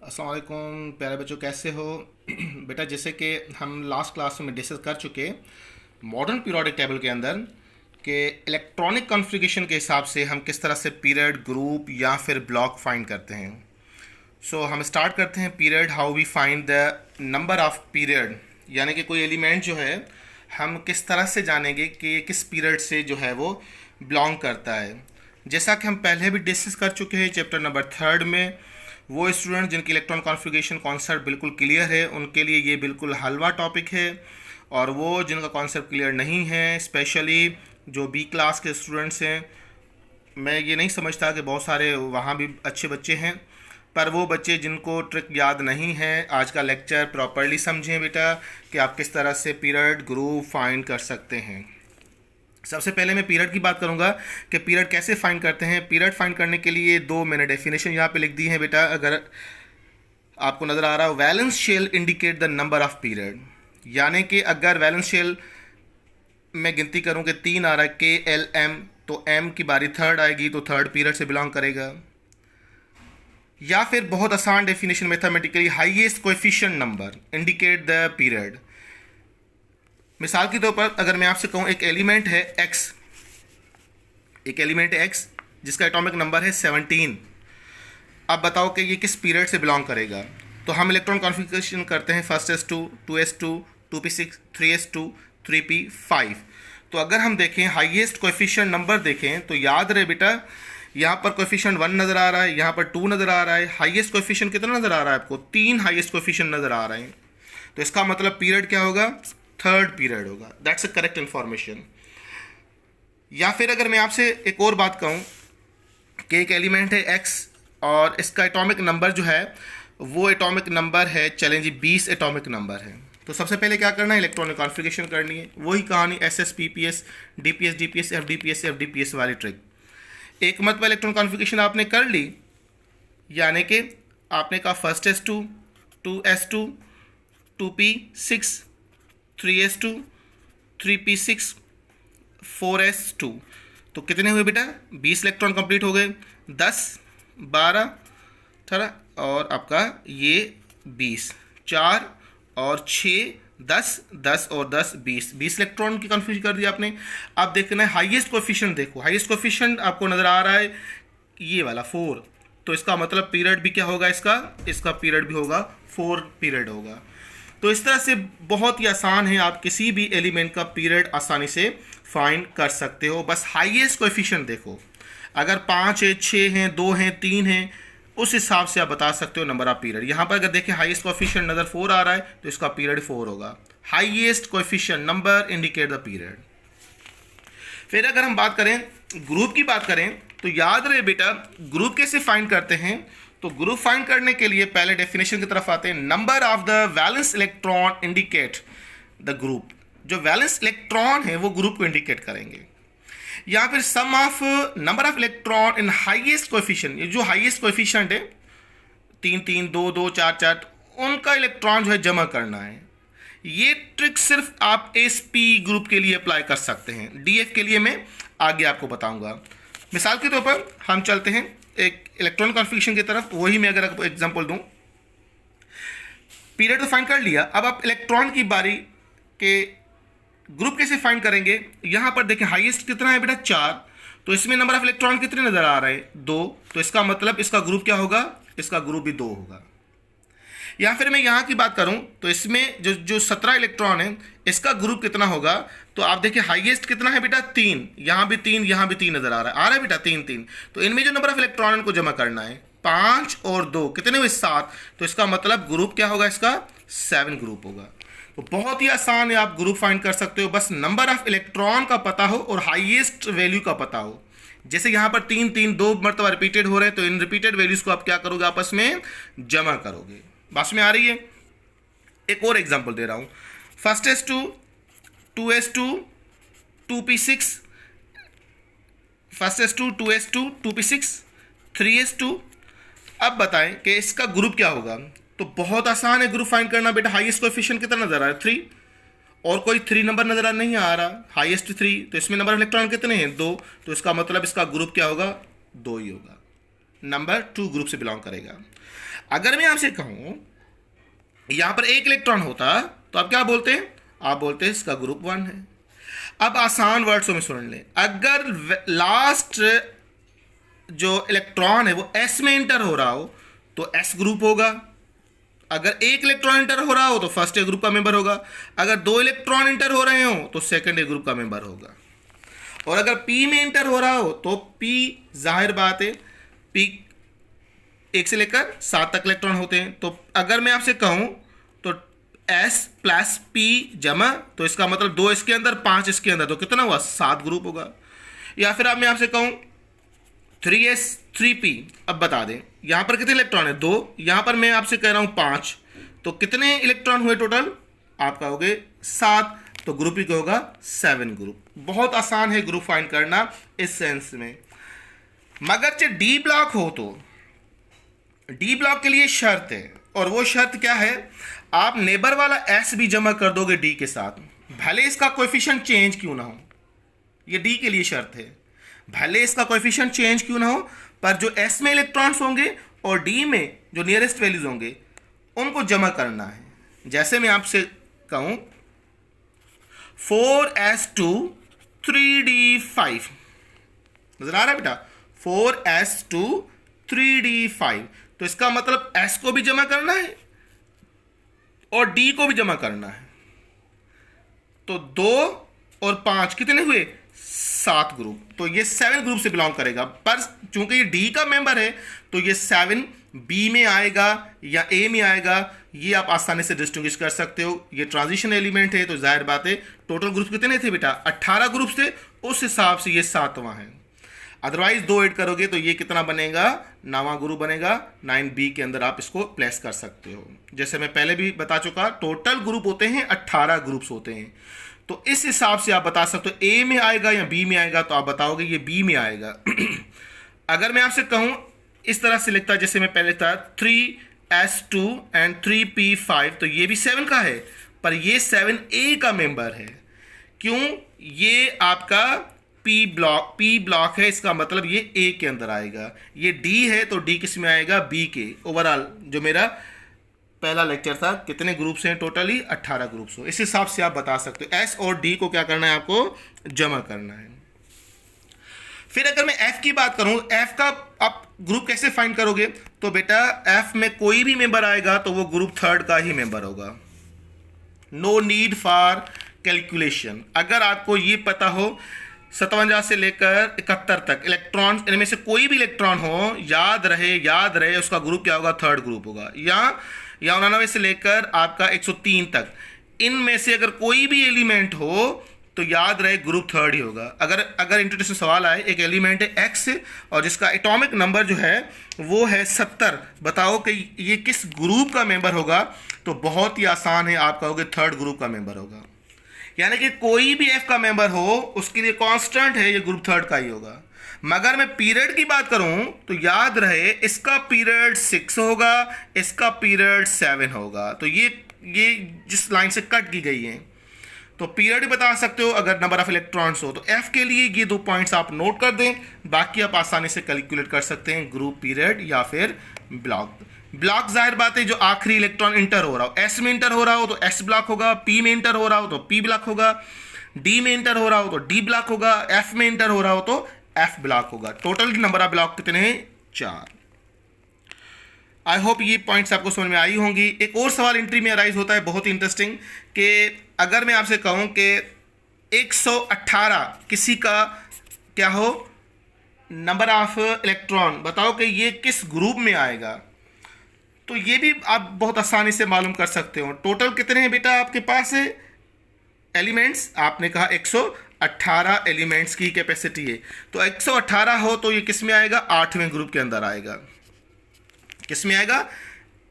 अस्सलाम वालेकुम प्यारे बच्चों, कैसे हो? बेटा, जैसे कि हम लास्ट क्लास में डिस्कस कर चुके मॉडर्न पीरियोडिक टेबल के अंदर कि इलेक्ट्रॉनिक कॉन्फ़िगरेशन के हिसाब से हम किस तरह से पीरियड, ग्रुप या फिर ब्लॉक फाइंड करते हैं। हम स्टार्ट करते हैं period, how we find the number of period, यानी कि कोई एलिमेंट जो है हम किस तरह से जानेंगे कि किस पीरियड से जो है वो बिलोंग करता है। जैसा कि हम पहले भी डिस्कस कर चुके हैं चैप्टर नंबर 3 में, वो स्टूडेंट जिनकी इलेक्ट्रॉन कॉन्फ़िगरेशन कॉन्सेप्ट बिल्कुल क्लियर है उनके लिए ये बिल्कुल हलवा टॉपिक है, और वो जिनका कॉन्सेप्ट क्लियर नहीं है, स्पेशली जो बी क्लास के स्टूडेंट्स हैं, मैं ये नहीं समझता कि बहुत सारे वहाँ भी अच्छे बच्चे हैं, पर वो बच्चे जिनको ट्रिक याद नहीं है, आज का लेक्चर प्रॉपरली समझें बेटा कि आप किस तरह से पीरियड, ग्रुप फाइंड कर सकते हैं। सबसे पहले मैं पीरियड की बात करूंगा कि पीरियड कैसे फाइंड करते हैं। पीरियड फाइंड करने के लिए दो मैंने डेफिनेशन यहाँ पे लिख दी है बेटा, अगर आपको नज़र आ रहा हो। Valence shell indicate the number of period, यानी कि अगर वैलेंस शेल मैं गिनती करूँ कि 3 आ रहा है, KLM, तो M की बारी थर्ड आएगी तो थर्ड पीरियड से बिलोंग करेगा। या फिर बहुत आसान definition mathematically, highest coefficient number indicate the period. मिसाल के तौर पर अगर मैं आपसे कहूँ एक एलिमेंट है X, एक एलिमेंट है X जिसका एटॉमिक नंबर है 17, अब बताओ कि ये किस पीरियड से बिलोंग करेगा। तो हम इलेक्ट्रॉन कॉन्फ़िगरेशन करते हैं first S2, 2S2, 2p6, 3S2, 3p5। तो अगर हम देखें हाईएस्ट कोएफिशिएंट नंबर देखें तो याद रहे बेटा, यहाँ पर कोएफिशिएंट 1 नज़र आ रहा है, यहाँ पर 2 नज़र आ रहा है। हाईएस्ट कोएफिशिएंट कितना नज़र आ रहा है आपको? 3 हाईएस्ट कोएफिशिएंट नज़र आ रहे हैं। तो इसका मतलब पीरियड क्या होगा? थर्ड पीरियड होगा। That's a correct information. या फिर अगर मैं आपसे एक और बात कहूँ कि एक एलिमेंट है X और इसका एटॉमिक नंबर जो है वो एटॉमिक नंबर है, चलें जी, 20 एटॉमिक नंबर है। तो सबसे पहले क्या करना है? इलेक्ट्रॉनिक कॉन्फ़िगरेशन करनी है। वही कहानी SS, PPS, DPS, DPS, FDPS, FDPS वाली ट्रिक। एक मरतबा इलेक्ट्रॉन कॉन्फ़िगरेशन आपने कर ली, यानी कि आपने कहा first S2, 2S2, 2p6, 3S2, 3p6, 4S2, तो कितने हुए बेटा? 20 इलेक्ट्रॉन कंप्लीट हो गए। 10, 12, 18 और आपका ये 20, 4 और 6, 10, 10 और 10, 20 इलेक्ट्रॉन की कन्फ्यूज कर दिया आपने। अब देखना है हाईएस्ट कोएफिशिएंट, देखो हाईएस्ट कोएफिशिएंट आपको नज़र आ रहा है ये वाला 4, तो इसका मतलब पीरियड भी क्या होगा? इसका पीरियड भी होगा 4 पीरियड होगा। तो इस तरह से बहुत ही आसान है, आप किसी भी एलिमेंट का पीरियड आसानी से फाइंड कर सकते हो। बस हाईएस्ट कोएफिशिएंट देखो, अगर 5 है, 6 हैं, 2 हैं, 3 हैं, उस हिसाब से आप बता सकते हो नंबर ऑफ पीरियड। यहाँ पर अगर देखें हाईएस्ट कोएफिशिएंट नंबर 4 आ रहा है तो इसका पीरियड 4 होगा। Highest coefficient number indicate the period. फिर अगर हम बात करें ग्रुप की बात करें तो याद रहे बेटा, ग्रुप कैसे फाइंड करते हैं? तो ग्रुप फाइंड करने के लिए पहले डेफिनेशन की तरफ आते हैं। Number of the valence electron indicate the group. जो वैलेंस इलेक्ट्रॉन है वो ग्रुप को इंडिकेट करेंगे। या फिर sum of number of electron in highest coefficient, ये जो हाईएस्ट कोएफिशिएंट है 3 3, 2 2, 4 4, उनका इलेक्ट्रॉन जो है जमा करना है। ये ट्रिक सिर्फ आप SP ग्रुप के लिए अप्लाई कर सकते हैं, DF के लिए मैं आगे आपको बताऊंगा। मिसाल के तौर पर हम चलते हैं एक इलेक्ट्रॉन कॉन्फ़िगरेशन की तरफ। वही मैं अगर आपको एग्जांपल दूं, पीरियड तो फाइंड कर लिया, अब आप इलेक्ट्रॉन की बारी के ग्रुप कैसे फाइंड करेंगे? यहां पर देखें हाईएस्ट कितना है बेटा? 4, तो इसमें नंबर ऑफ इलेक्ट्रॉन कितने नजर आ रहे हैं? 2, तो इसका मतलब इसका ग्रुप क्या होगा? इसका ग्रुप भी 2 होगा। या फिर मैं यहाँ की बात करूँ तो इसमें जो 17 इलेक्ट्रॉन है इसका ग्रुप कितना होगा? तो आप देखिए हाईएस्ट कितना है बेटा? 3, यहाँ भी 3, यहाँ भी 3 नजर आ रहा है बेटा? 3 3, तो इनमें जो नंबर ऑफ इलेक्ट्रॉन को जमा करना है 5 और 2 कितने हुए? 7, तो इसका मतलब ग्रुप क्या होगा? इसका 7 ग्रुप होगा। तो बहुत ही आसान है, आप ग्रुप फाइंड कर सकते हो, बस नंबर ऑफ इलेक्ट्रॉन का पता हो और हाईएस्ट वैल्यू का पता हो। जैसे यहाँ पर 3 3 2 मरतबा रिपीटेड हो रहे हैं, तो इन रिपीटेड वैल्यूज को आप क्या करोगे? आपस में जमा करोगे। बात में आ रही है? एक और एग्जांपल दे रहा हूं। First S2, 2S2, 2p6, first S2, 2S2, 2p6, 3S2। अब बताएं कि इसका ग्रुप क्या होगा? तो बहुत आसान है ग्रुप फाइंड करना बेटा। हाईएस्ट कोएफिशिएंट कितना नजर आ रहा है? 3, और कोई 3 नंबर नजर नहीं आ रहा, हाईएस्ट 3, तो इसमें नंबर ऑफ इलेक्ट्रॉन कितने हैं? 2, तो इसका मतलब इसका ग्रुप क्या होगा? 2 ही होगा। नंबर 2 ग्रुप से बिलोंग करेगा। अगर मैं आपसे कहूं यहां पर एक इलेक्ट्रॉन होता तो आप क्या बोलते हैं? आप बोलते हैं इसका ग्रुप 1 है। अब आसान वर्ड्सों में सुन लें, अगर लास्ट जो इलेक्ट्रॉन है वो एस में इंटर हो रहा हो तो एस ग्रुप होगा। अगर एक इलेक्ट्रॉन इंटर हो रहा हो तो फर्स्ट ए ग्रुप का मेंबर होगा। अगर 2 इलेक्ट्रॉन इंटर हो रहे हो तो सेकंड ए ग्रुप का मेंबर होगा। और अगर पी में इंटर हो रहा हो तो पी, जाहिर बात है पी 1 से लेकर 7 तक इलेक्ट्रॉन होते हैं। तो अगर मैं आपसे कहूं तो S प्लस P जमा, तो इसका मतलब 2 इसके अंदर 5 इसके अंदर, तो कितना हुआ? 7 ग्रुप होगा। या फिर अब मैं आपसे कहूं 3S 3P, अब बता दें यहां पर कितने इलेक्ट्रॉन है? 2। यहां पर मैं आपसे कह रहा हूं 5, तो कितने इलेक्ट्रॉन हुए टोटल? आपका हो गए 7, तो ग्रुप ही होगा 7 ग्रुप। बहुत आसान है ग्रुप फाइंड करना इस सेंस में। मगर जब डी ब्लॉक हो तो डी ब्लॉक के लिए शर्त है, और वो शर्त क्या है? आप नेबर वाला एस भी जमा कर दोगे डी के साथ, भले इसका कोएफिशिएंट चेंज क्यों ना हो। ये डी के लिए शर्त है, भले इसका कोएफिशिएंट चेंज क्यों ना हो, पर जो एस में इलेक्ट्रॉन्स होंगे और डी में जो नियरेस्ट वैल्यूज होंगे उनको जमा करना है। जैसे मैं आपसे कहूं 4s2 3d5, नजर आ रहा है बेटा? 4s2 3d5, तो इसका मतलब s को भी जमा करना है और d को भी जमा करना है। तो 2 और 5 कितने हुए? 7 ग्रुप। तो ये 7 ग्रुप से बिलोंग करेगा, पर चूंकि ये डी का मेंबर है तो ये 7 बी में आएगा या ए में आएगा, ये आप आसानी से डिस्टिंग्विश कर सकते हो। ये ट्रांजिशन एलिमेंट है तो जाहिर बात है टोटल ग्रुप कितने थे बेटा? 18 ग्रुप थे, उस हिसाब से ये 7वां है। अदरवाइज 2 ऐड करोगे तो ये कितना बनेगा? 9वां ग्रुप बनेगा। 9B के अंदर आप इसको प्लेस कर सकते हो। जैसे मैं पहले भी बता चुका, टोटल ग्रुप होते हैं 18 ग्रुप्स होते हैं, तो इस हिसाब से आप बता सकते हो ए में आएगा या बी में आएगा, तो आप बताओगे ये बी में आएगा। अगर मैं आपसे कहूं इस तरह से लिखता जैसे मैं पहले था 3s2 एंड 3p5, तो ये भी 7 का है, पर ये 7a का मेंबर है। क्यों? ये आपका P ब्लॉक है, इसका मतलब ये A के अंदर आएगा। ये D है तो D किस में आएगा? B के। ओवरऑल जो मेरा पहला लेक्चर था, कितने ग्रुप्स हैं? टोटली 18 ग्रुप्स हो। इस हिसाब से आप बता सकते हो। S और D को क्या करना है? आपको जमा करना है। फिर अगर मैं F की बात करूं, F का आप ग्रुप कैसे फाइंड करोगे? तो बेटा F में कोई भी मेंबर आएगा तो वो ग्रुप 3 का ही मेंबर होगा। No need for calculation. अगर आपको ये पता हो 57 से लेकर 71 तक इलेक्ट्रॉन, इनमें से कोई भी इलेक्ट्रॉन हो, याद रहे उसका ग्रुप क्या होगा? 3rd ग्रुप होगा। या 99 से लेकर आपका 103 तक, इनमें से अगर कोई भी एलिमेंट हो तो याद रहे ग्रुप 3rd ही होगा। अगर इंट्रोडक्शन सवाल आए, एक एलिमेंट है एक्स और जिसका एटॉमिक नंबर जो है वो है 70, बताओ कि ये किस ग्रुप का मेंबर होगा? तो बहुत ही आसान है, आप कहोगे 3rd ग्रुप का मेंबर होगा। यानी कि कोई भी एफ का मेंबर हो उसके लिए कांस्टेंट है, ये ग्रुप 3rd का ही होगा। मगर मैं पीरियड की बात करूं तो याद रहे इसका पीरियड 6 होगा, इसका पीरियड 7 होगा। तो ये जिस लाइन से कट की गई है, तो पीरियड बता सकते हो अगर नंबर ऑफ इलेक्ट्रॉन्स हो। तो एफ के लिए ये 2 पॉइंट्स आप नोट कर दें, बाकी आप आसानी से कैलकुलेट कर सकते हैं ग्रुप, पीरियड या फिर ब्लॉक। ब्लॉक जाहिर बात है जो आखिरी इलेक्ट्रॉन इंटर हो रहा हो, एस में इंटर हो रहा हो तो एस ब्लॉक होगा, पी में इंटर हो रहा हो तो पी ब्लॉक होगा, डी में इंटर हो रहा हो तो डी ब्लॉक होगा, एफ में इंटर हो रहा हो तो एफ ब्लॉक होगा। टोटल नंबर ऑफ ब्लॉक कितने हैं? 4। आई होप ये पॉइंट्स आपको समझ में आई होंगी। एक और सवाल एंट्री में अराइज होता है बहुत ही इंटरेस्टिंग, कि अगर मैं आपसे कहूं कि 118 किसी का क्या हो नंबर ऑफ इलेक्ट्रॉन, बताओ कि ये किस ग्रुप में आएगा? तो ये भी आप बहुत आसानी से मालूम कर सकते हो। टोटल कितने हैं बेटा आपके पास है एलिमेंट्स? आपने कहा 118 एलिमेंट्स की कैपेसिटी है, तो 118 हो तो ये किस में आएगा? 8वें ग्रुप के अंदर आएगा। किस में आएगा?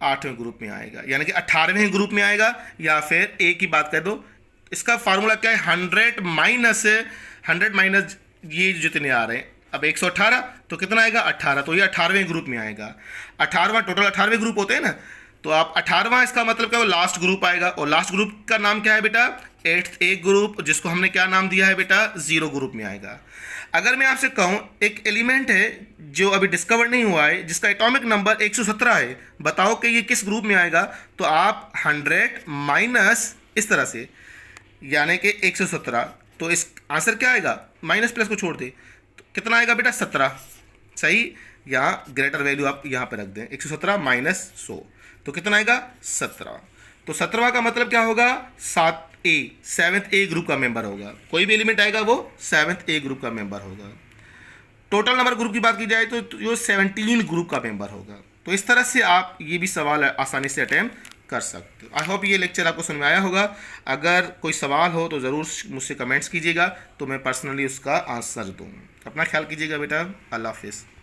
8वें ग्रुप में आएगा, यानी कि 18वें ग्रुप में आएगा। या फिर ए की बात कर दो, इसका फार्मूला क्या है? 100 माइनस ये जितने आ रहे हैं, अब 118 तो कितना आएगा? 18, तो ये 18वें ग्रुप में आएगा। 18वां, टोटल 18वें ग्रुप होते हैं ना, तो आप 18वां, इसका मतलब क्या, वो लास्ट ग्रुप आएगा। और लास्ट ग्रुप का नाम क्या है बेटा, 8th एक ग्रुप, जिसको हमने क्या नाम दिया है बेटा, 0 ग्रुप में आएगा। अगर मैं आपसे कहूं एक एलिमेंट है जो अभी डिस्कवर नहीं हुआ है, जिसका एटॉमिक नंबर 117 है, बताओ कि ये किस ग्रुप में आएगा। तो आप 100 माइनस इस तरह से, यानी कि 117, तो इस आंसर क्या आएगा, माइनस प्लस को छोड़ दे, तो कितना आएगा बेटा, 17। सही, यहाँ ग्रेटर वैल्यू आप यहाँ पे रख दें, 117 माइनस 100, तो कितना आएगा, 17। तो 17वां का मतलब क्या होगा, 7th ए ग्रुप का मेंबर होगा। कोई भी एलिमेंट आएगा वो 7th ए ग्रुप का मेंबर होगा। टोटल नंबर ग्रुप की बात की जाए तो जो 17 ग्रुप का मेंबर होगा। तो इस तरह से आप ये भी सवाल आसानी से अटेम्प्ट कर सकते हो। आई होप ये लेक्चर आपको समझ में आया होगा। अगर कोई सवाल हो तो ज़रूर मुझसे कमेंट्स कीजिएगा, तो मैं पर्सनली उसका आंसर दूँ। अपना ख्याल कीजिएगा बेटा। अल्लाह हाफिज़।